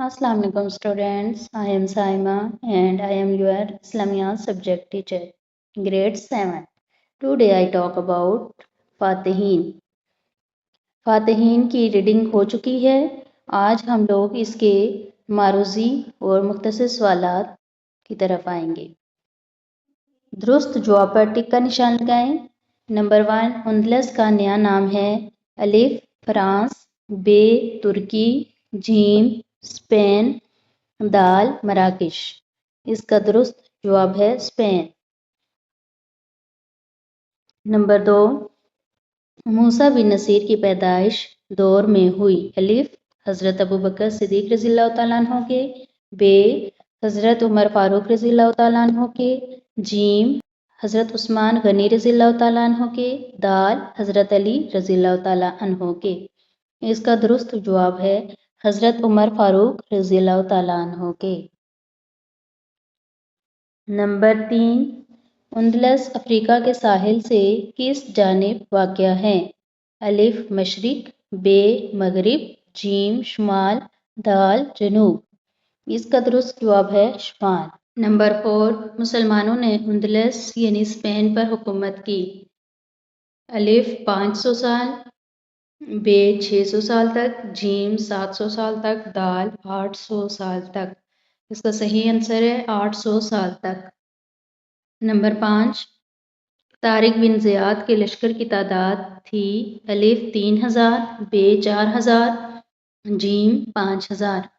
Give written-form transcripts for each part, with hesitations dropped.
Assalamu alaikum students. I am Saima and I am your Islamia subject teacher, grade 7. Today I talk about फातिहीन। फातिहीन की reading हो चुकी है। आज हम लोग इसके मारूजी और मुख्तसर सवालात की तरफ आएंगे। दुरुस्त जवाब पर टिक का निशान लगाएं। नंबर 1, उंदलस का नया नाम है अलिफ फ्रांस, बे तुर्की, जीम स्पेन, दाल मराकश। इसका दुरुस्त जवाब है स्पेन। नंबर 2, मूसा बिन नसीर की पैदाइश दौर में हुई। अलिफ हज़रत अबू बकर सिद्दीक़ रज़ियल्लाहु तआला अन्हु के, बे हज़रत उमर फारूक रज़ियल्लाहु तआला अन्हु के, जीम हज़रत उस्मान गनी रज़ियल्लाहु तआला अन्हु के, दाल हज़रत अली रज़ियल्लाहु तआला अन्हु के। इसका दुरुस्त जवाब है हज़रत उमर फारूक रज़ियल्लाहु तआला अन्हु के। नंबर 3, उंदलस अफ्रीका के साहिल से किस जानिब वाक़या है? अलिफ मशरिक, बे मगरिब, जीम शुमाल, दाल जनूब। इसका दुरुस्त जवाब है शुमाल। नंबर 4, मुसलमानों ने उंदलस यानी स्पेन पर हुकूमत की। अलिफ 500 साल, बे 600 साल तक, जीम 700 साल तक, दाल 800 साल तक। इसका सही आंसर है 800 साल तक। नंबर 5, तारिक बिन ज़ियाद के लश्कर की तादाद थी। अलिफ 3000, बे 4000, जीम 5000,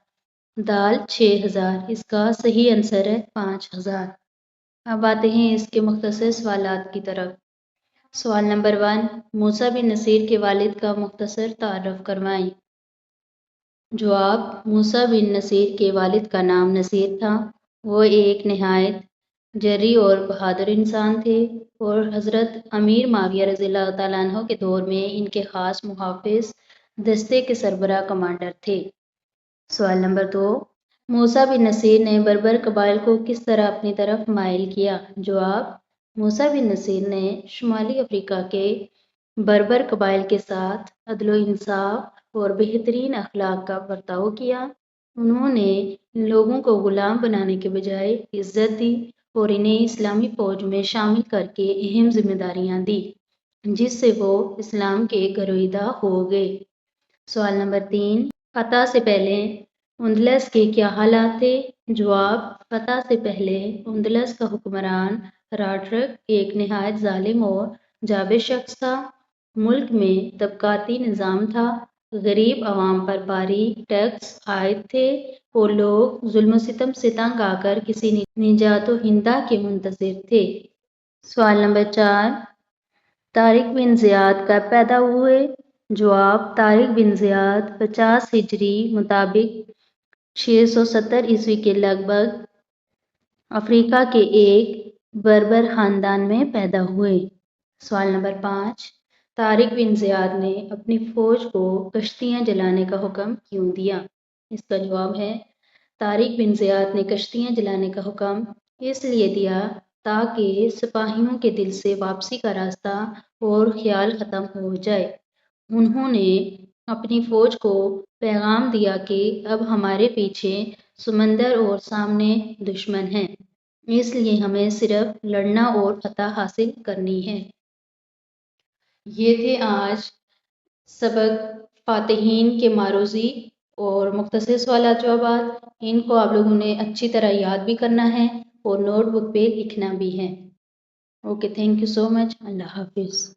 दाल 6000। इसका सही आंसर है 5000। अब आते हैं इसके मुख्तसर सवालात की तरफ। सवाल नंबर 1, मूसा बिन नसीर के वालिद का मुख्तसर तारफ़ करवाएं। जवाब, मूसा बिन नसीर के वालिद का नाम नसीर था। वो एक नहायत जर्री और बहादुर इंसान थे और हज़रत अमीर माविया रज़ियल्लाहु तआला अन्हु के दौर में इनके ख़ास मुहाफ़िज़ दस्ते के सरबराह कमांडर थे। सवाल नंबर 2, मूसा बिन नसीर ने बर्बर कबाइल को किस तरह अपनी तरफ माइल किया? जवाब, मूसा बिन नसीर ने शुमाली अफ्रीका के बर्बर कबाइल के साथ अदल व इंसाफ और बेहतरीन अखलाक का बर्ताव किया। उन्होंने इन लोगों को गुलाम बनाने के बजाय इज्जत दी और इन्हें इस्लामी फ़ौज में शामिल करके अहम जिम्मेदारियां दी, जिससे वो इस्लाम के गरोईदा हो गए। सवाल नंबर 3, फतह से पहले उंदलस के क्या हालात थे? जवाब, फतह से पहले उंदलस का हुक्मरान राड्रिक एक नहायत जालिम और जाबिर शख्स था। मुल्क में तबकाती निज़ाम था। गरीब आवाम पर भारी टैक्स आयद थे और लोग जुल्म सितम से तंग आकर किसी निजात व हिंदा के मुंतज़िर थे। सवाल नंबर 4, तारिक बिन ज़ियाद कब पैदा हुए? जवाब, तारिक बिन ज़ियाद 50 हिजरी मुताबिक 670 ईस्वी के लगभग अफ्रीका के एक बर्बर ख़ानदान में पैदा हुए। सवाल नंबर 5, तारिक बिन ज़ियाद ने अपनी फ़ौज को कश्तियाँ जलाने का हुक्म क्यों दिया? इसका जवाब है, तारिक बिन ज़ियाद ने कश्तियाँ जलाने का हुक्म इसलिए दिया ताकि सिपाहियों के दिल से वापसी का रास्ता और ख्याल ख़त्म हो जाए। उन्होंने अपनी फ़ौज को पैगाम दिया कि अब हमारे पीछे समंदर और सामने दुश्मन हैं, इसलिए हमें सिर्फ लड़ना और फतह हासिल करनी है। ये थे आज सबक फातिहीन के मारूजी और मुख्तसर सवालात जवाबात। इनको आप लोगों ने अच्छी तरह याद भी करना है और नोटबुक पे लिखना भी है। Okay, thank you so much. अल्लाह हाफिज़।